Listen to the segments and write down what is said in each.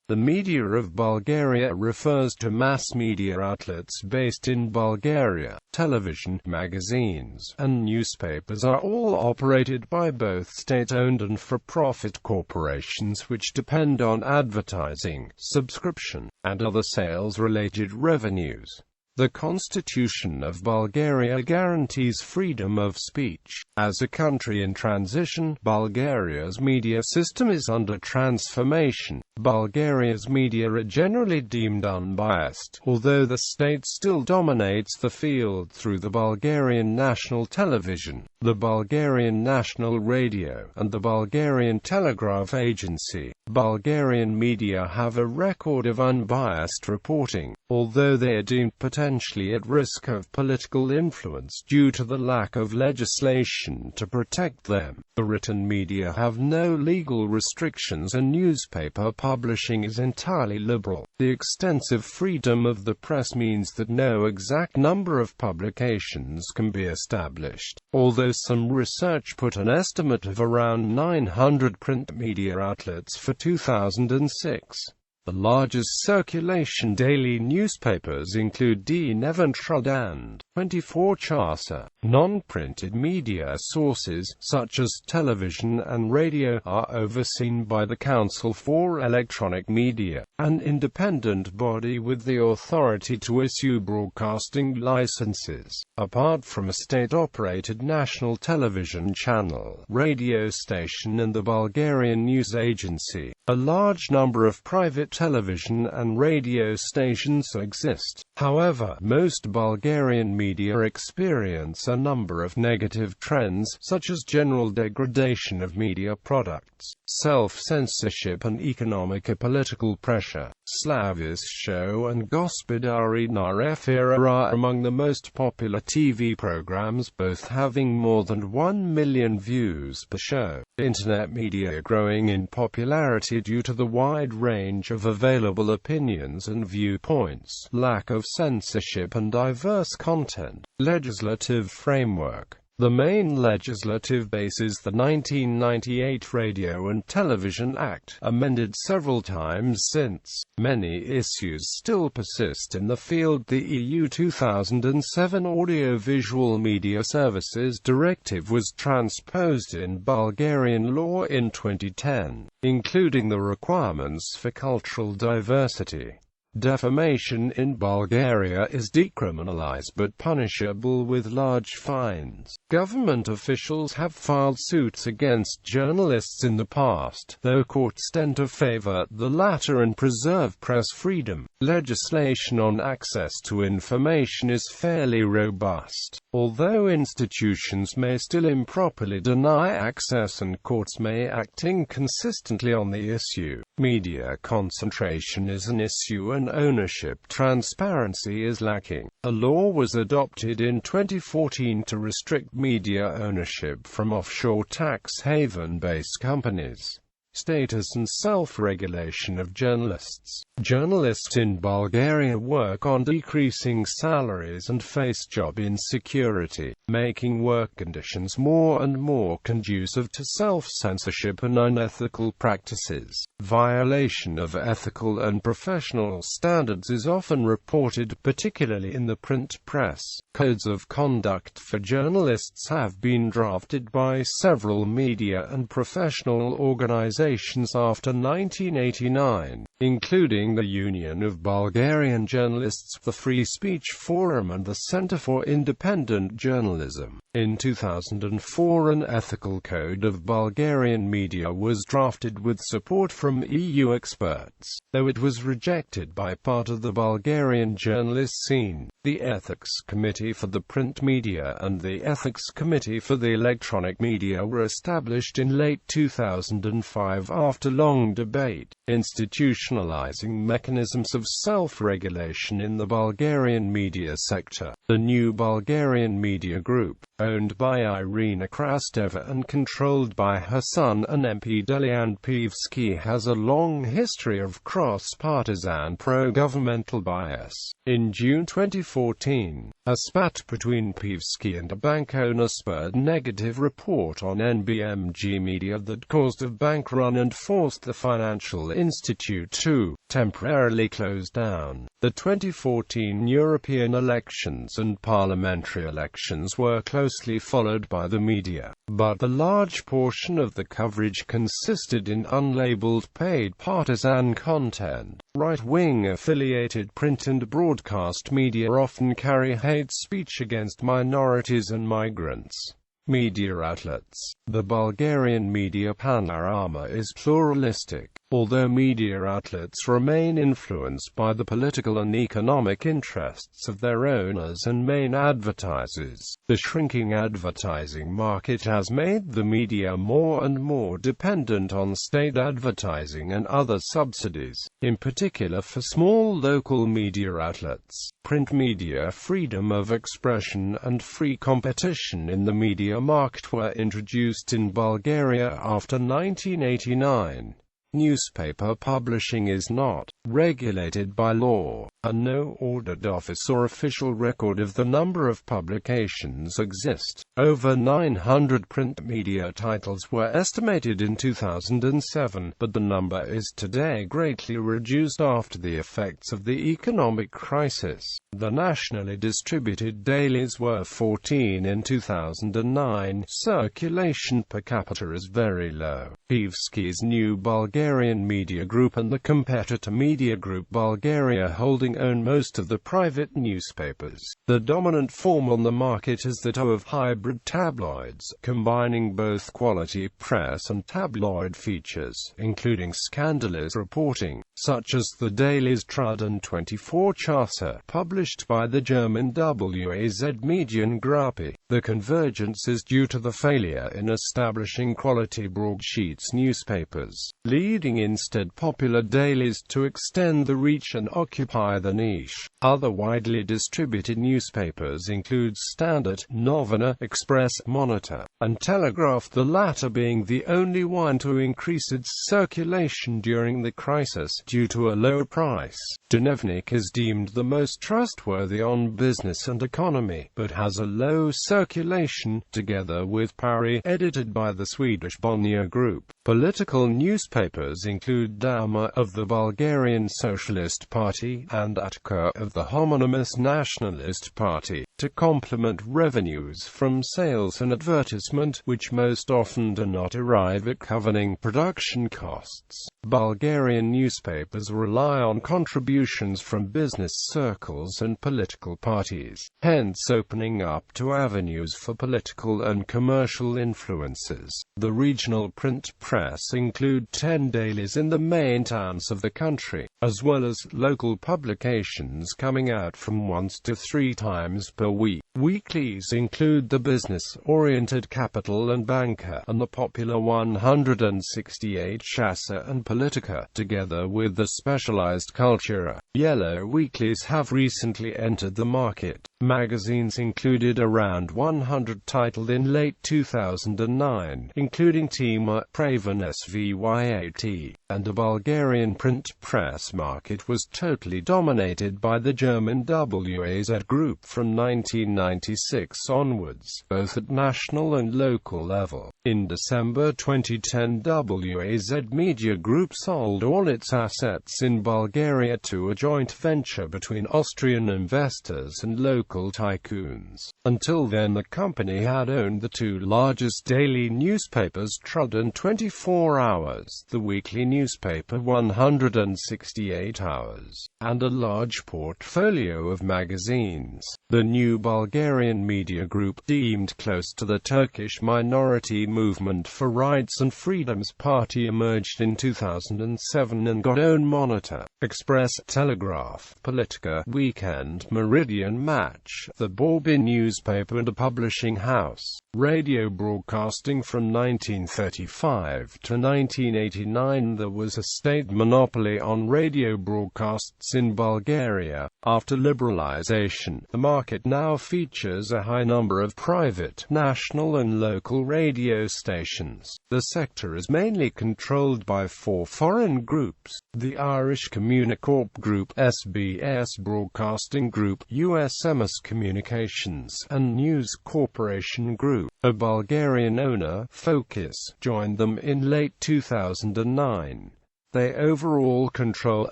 The media of Bulgaria refers to mass media outlets based in Bulgaria. Television, magazines, and newspapers are all operated by both state-owned and for-profit corporations which depend on advertising, subscription, and other sales-related revenues. The Constitution of Bulgaria guarantees freedom of speech. As a country in transition, Bulgaria's media system is under transformation. Bulgaria's media are generally deemed unbiased, although the state still dominates the field through the Bulgarian National Television, the Bulgarian National Radio, and the Bulgarian Telegraph Agency. Bulgarian media have a record of unbiased reporting, although they are deemed potentially at risk of political influence due to the lack of legislation to protect them. The written media have no legal restrictions and newspaper publishing is entirely liberal. The extensive freedom of the press means that no exact number of publications can be established, although some research put an estimate of around 900 print media outlets for 2006. The largest circulation daily newspapers include The Neventrud and 24 Chasa. Non-printed media sources, such as television and radio, are overseen by the Council for Electronic Media, an independent body with the authority to issue broadcasting licenses. Apart from a state-operated national television channel, radio station and the Bulgarian News Agency, a large number of private television and radio stations exist. However, most Bulgarian media experience a number of negative trends, such as general degradation of media products, self-censorship and economic and political pressure. Slavish Show and Gospodari Narefira are among the most popular TV programs, both having more than 1 million views per show. Internet media are growing in popularity due to the wide range of available opinions and viewpoints, lack of censorship and diverse content. Legislative framework. The main legislative base is the 1998 Radio and Television Act, amended several times since. Many issues still persist in the field. The EU 2007 Audiovisual Media Services Directive was transposed in Bulgarian law in 2010, including the requirements for cultural diversity. Defamation in Bulgaria is decriminalized but punishable with large fines. Government officials have filed suits against journalists in the past, though courts tend to favor the latter and preserve press freedom. Legislation on access to information is fairly robust, although institutions may still improperly deny access and courts may act inconsistently on the issue. Media concentration is an issue and ownership transparency is lacking. A law was adopted in 2014 to restrict media ownership from offshore tax haven-based companies. Status and self-regulation of journalists. Journalists in Bulgaria work on decreasing salaries and face job insecurity, making work conditions more and more conducive to self-censorship and unethical practices. Violation of ethical and professional standards is often reported, particularly in the print press. Codes of conduct for journalists have been drafted by several media and professional organizations after 1989, including the Union of Bulgarian Journalists, the Free Speech Forum and the Center for Independent Journalism. In 2004 an ethical code of Bulgarian media was drafted with support from EU experts, though it was rejected by part of the Bulgarian journalist scene. The Ethics Committee for the Print Media and the Ethics Committee for the Electronic Media were established in late 2005 after long debate, institutionalizing mechanisms of self-regulation in the Bulgarian media sector. The new Bulgarian Media Group, owned by Irina Krasteva and controlled by her son and MP Delian Pevsky, has a long history of cross-partisan pro-governmental bias. In June 2014, A spat between Pevsky and a bank owner spurred negative report on NBMG Media that caused a bank run and forced the financial institute to temporarily close down. The 2014 European elections and parliamentary elections were closely followed by the media, but a large portion of the coverage consisted in unlabeled paid partisan content. Right-wing affiliated print and broadcast media often carry hate speech against minorities and migrants. Media outlets. The Bulgarian media panorama is pluralistic. Although media outlets remain influenced by the political and economic interests of their owners and main advertisers, the shrinking advertising market has made the media more and more dependent on state advertising and other subsidies, in particular for small local media outlets. Print media freedom of expression and free competition in the media market were introduced in Bulgaria after 1989. Newspaper publishing is not regulated by law, and no ordered office or official record of the number of publications exist. Over 900 print media titles were estimated in 2007, but the number is today greatly reduced after the effects of the economic crisis. The nationally distributed dailies were 14 in 2009. Circulation per capita is very low. Pevsky's new Bulgarian media group and the competitor Media Group Bulgaria Holding own most of the private newspapers. The dominant form on the market is that of hybrid tabloids, combining both quality press and tabloid features, including scandalous reporting, such as the dailies Trud and 24 Chasa, published by the German WAZ Mediengruppe. The convergence is due to the failure in establishing quality broadsheets newspapers, leading instead popular dailies to extend the reach and occupy the niche. Other widely distributed newspapers include Standard, Novina, Express, Monitor, and Telegraph, the latter being the only one to increase its circulation during the crisis due to a low price. Dnevnik is deemed the most trustworthy on business and economy, but has a low circulation, together with Pari, edited by the Swedish Bonnier Group. Political newspapers include Dama of the Bulgarian Socialist Party and Atka of the homonymous Nationalist Party, to complement revenues from sales and advertisement, which most often do not arrive at covering production costs. Bulgarian newspapers rely on contributions from business circles and political parties, hence opening up to avenues for political and commercial influences. The regional print press include 10 dailies in the main towns of the country, as well as local publications coming out from 1 to 3 times per week. Weeklies include the business-oriented Capital and Banker, and the popular 168 Chasa and Politica, together with the specialized Cultura. Yellow weeklies have recently entered the market. Magazines included around 100 titled in late 2009, including Tema, Praven Svyat, and a Bulgarian print press market was totally dominated by the German WAZ Group from 1996 onwards, both at national and local level. In December 2010, WAZ Media Group sold all its assets in Bulgaria to a joint venture between Austrian investors and local tycoons. Until then, the company had owned the 2 largest daily newspapers, Trud and 24 Hours, the weekly newspaper 168 Hours, and a large portfolio of magazines. The new Bulgarian media group, deemed close to the Turkish minority movement for rights and freedoms party, emerged in 2007 and got own Monitor, Express, Telegraph, Politica, Weekend, Meridian, Match, the Bourbon newspaper and a publishing house. Radio broadcasting from 1935 to 1989. There was a state monopoly on radio broadcasts in Bulgaria. After liberalization, the market now features a high number of private, national and local radio stations. The sector is mainly controlled by 4 foreign groups: the Irish Community Communicorp Group, SBS Broadcasting Group, USMS Communications, and News Corporation Group. A Bulgarian owner, Focus, joined them in late 2009. They overall control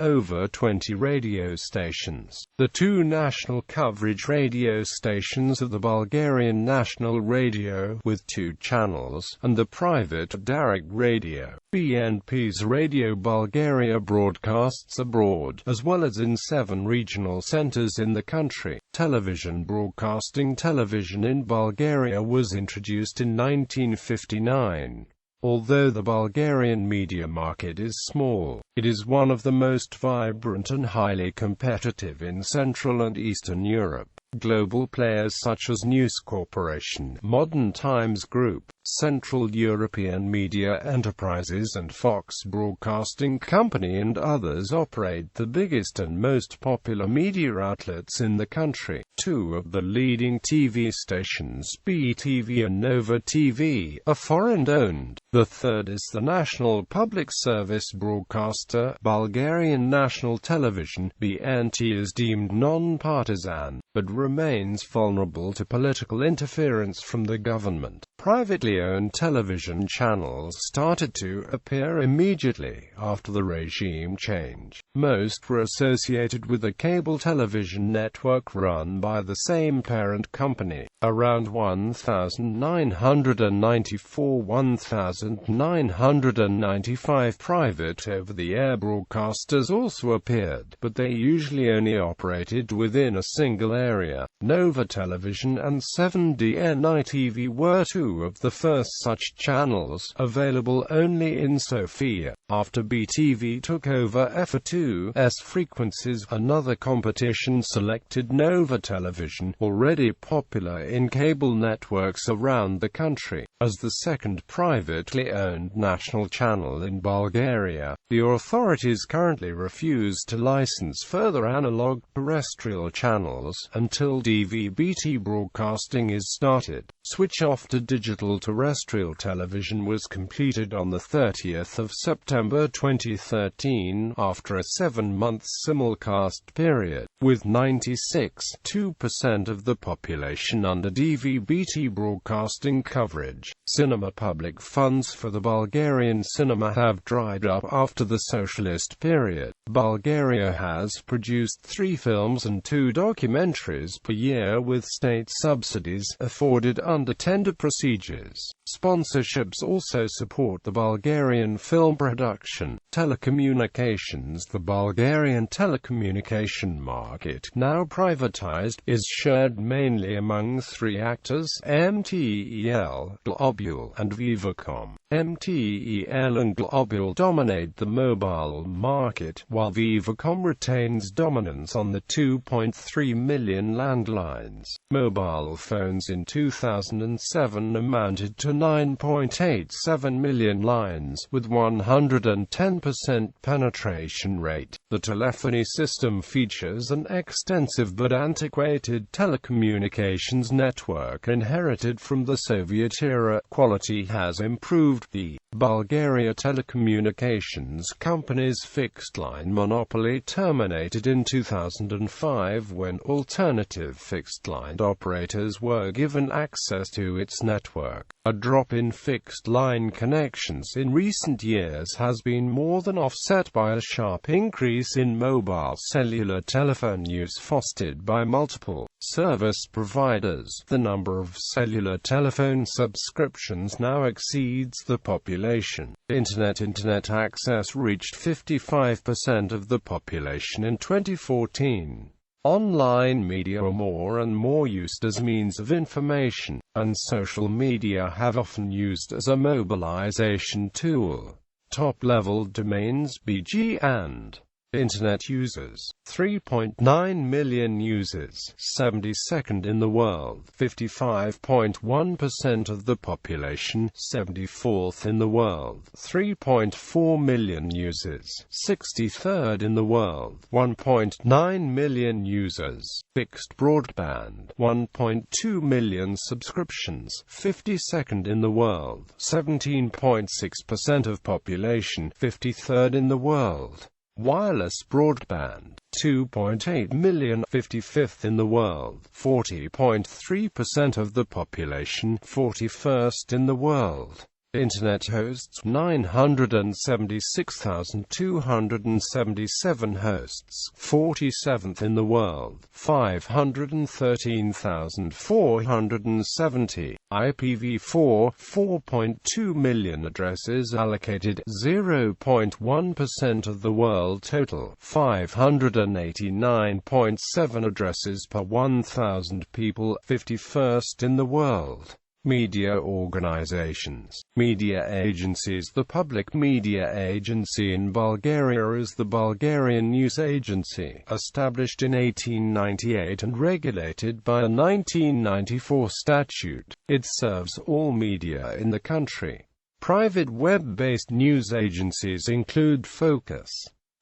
over 20 radio stations. The two national coverage radio stations are the Bulgarian National Radio, with 2 channels, and the private direct radio. BNP's Radio Bulgaria broadcasts abroad, as well as in 7 regional centers in the country. Television broadcasting. Television in Bulgaria was introduced in 1959. Although the Bulgarian media market is small, it is one of the most vibrant and highly competitive in Central and Eastern Europe. Global players such as News Corporation, Modern Times Group, Central European Media Enterprises and Fox Broadcasting Company and others operate the biggest and most popular media outlets in the country. 2 of the leading TV stations, BTV and Nova TV, are foreign-owned. The third is the national public service broadcaster, Bulgarian National Television. BNT is deemed non-partisan, but remains vulnerable to political interference from the government. Privately owned television channels started to appear immediately after the regime change. Most were associated with a cable television network run by the same parent company. Around 1,994–1,995 private over-the-air broadcasters also appeared, but they usually only operated within a single area. Nova Television and 7DNI TV were 2 of the first such channels, available only in Sofia. After BTV took over FA2's frequencies, another competition selected Nova Television, already popular in cable networks around the country, as the second privately owned national channel in Bulgaria. The authorities currently refuse to license further analog terrestrial channels until DVB-T broadcasting is started. Switch off to digital terrestrial television was completed on the 30th of September 2013 after a 7-month simulcast period, with 96.2% of the population under DVB-T broadcasting coverage. Cinema. Public funds for the Bulgarian cinema have dried up after the socialist period. Bulgaria has produced 3 films and 2 documentaries per year with state subsidies afforded under tender procedures. Sponsorships also support the Bulgarian film production. Telecommunications. The Bulgarian telecommunication market, now privatized, is shared mainly among 3 actors: MTEL, Globule, and Vivacom. MTEL and Globule dominate the mobile market, while Vivacom retains dominance on the 2.3 million landlines. Mobile phones in 2007 amounted to 9.87 million lines, with 110% penetration rate. The telephony system features an extensive but antiquated telecommunications network inherited from the Soviet era. Quality has improved. The Bulgaria Telecommunications Company's fixed-line monopoly terminated in 2005 when alternative fixed-line operators were given access to its network. A drop in fixed-line connections in recent years has been more than offset by a sharp increase in mobile cellular telephone use fostered by multiple service providers. The number of cellular telephone subscriptions now exceeds the population. Internet access reached 55% of the population in 2014. Online media are more and more used as means of information, and social media have often used as a mobilization tool. Top-level domains BG and Internet users, 3.9 million users, 72nd in the world, 55.1% of the population, 74th in the world, 3.4 million users, 63rd in the world, 1.9 million users, fixed broadband, 1.2 million subscriptions, 52nd in the world, 17.6% of population, 53rd in the world. Wireless broadband, 2.8 million, 55th in the world, 40.3% of the population, 41st in the world. Internet hosts, 976,277 hosts, 47th in the world, 513,470. IPv4, 4.2 million addresses allocated, 0.1% of the world total, 589.7 addresses per 1,000 people, 51st in the world. Media organizations, media agencies. The public media agency in Bulgaria is the Bulgarian News Agency, established in 1898 and regulated by a 1994 statute. It serves all media in the country. Private web-based news agencies include Focus.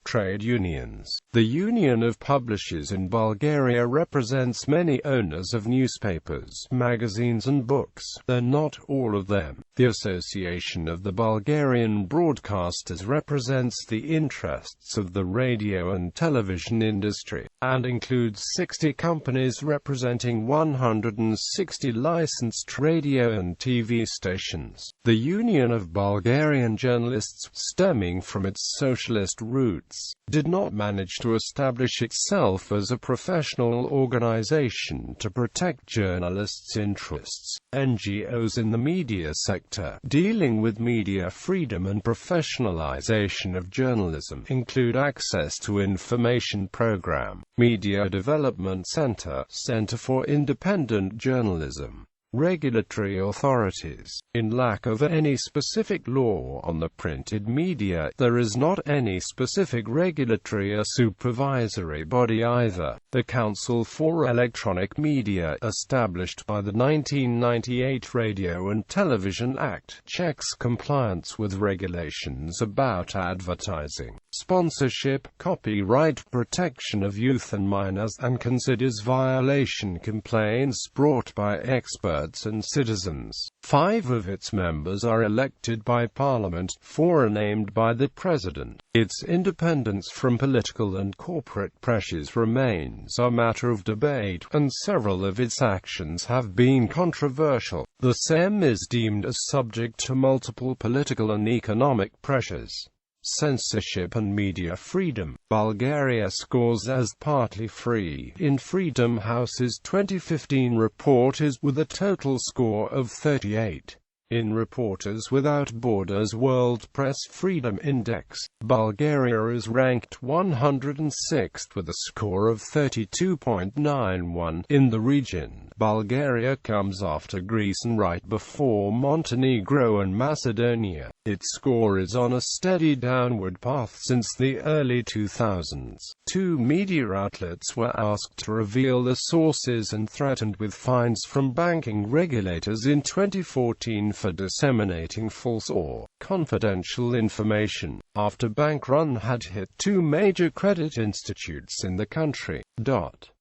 Trade unions. The Union of Publishers in Bulgaria represents many owners of newspapers, magazines and books, though not all of them. The Association of the Bulgarian Broadcasters represents the interests of the radio and television industry, and includes 60 companies representing 160 licensed radio and TV stations. The Union of Bulgarian Journalists, stemming from its socialist roots, did not manage to establish itself as a professional organization to protect journalists' interests. NGOs in the media sector, dealing with media freedom and professionalization of journalism, include Access to Information Program, Media Development Center, Center for Independent Journalism. Regulatory authorities. In lack of any specific law on the printed media, there is not any specific regulatory or supervisory body either. The Council for Electronic Media, established by the 1998 Radio and Television Act, checks compliance with regulations about advertising, sponsorship, copyright protection of youth and minors, and considers violation complaints brought by experts and citizens. 5 of its members are elected by Parliament, 4 are named by the President. Its independence from political and corporate pressures remains a matter of debate, and several of its actions have been controversial. The SEM is deemed as subject to multiple political and economic pressures. Censorship and media freedom. Bulgaria scores as partly free in Freedom House's 2015 report with a total score of 38. In Reporters Without Borders World Press Freedom Index, Bulgaria is ranked 106th with a score of 32.91 in the region. Bulgaria comes after Greece and right before Montenegro and Macedonia. Its score is on a steady downward path since the early 2000s. 2 media outlets were asked to reveal their sources and threatened with fines from banking regulators in 2014 for disseminating false or confidential information, after bank run had hit 2 major credit institutes in the country.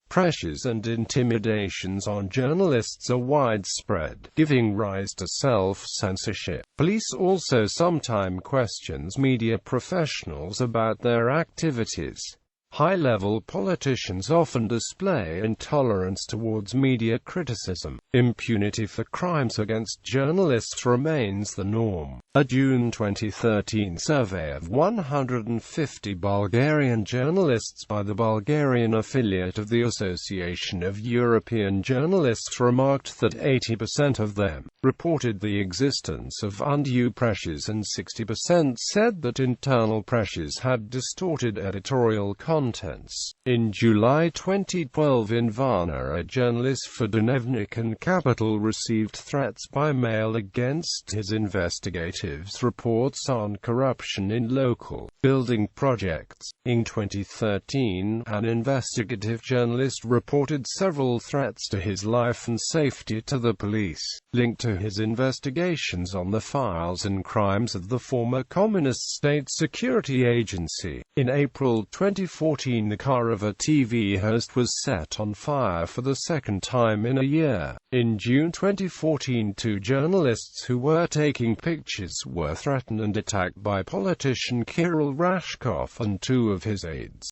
Pressures and intimidations on journalists are widespread, giving rise to self-censorship. Police also sometimes questions media professionals about their activities. High-level politicians often display intolerance towards media criticism. Impunity for crimes against journalists remains the norm. A June 2013 survey of 150 Bulgarian journalists by the Bulgarian affiliate of the Association of European Journalists remarked that 80% of them reported the existence of undue pressures and 60% said that internal pressures had distorted editorial contents. In July 2012 in Varna, a journalist for Dnevnik Capital received threats by mail against his investigatives reports on corruption in local building projects. In 2013, an investigative journalist reported several threats to his life and safety to the police, linked to his investigations on the files and crimes of the former Communist State Security Agency. In April 2014, 2014, the car of a TV host was set on fire for the second time in a year. In June 2014, 2 journalists who were taking pictures were threatened and attacked by politician Kirill Rashkov and 2 of his aides.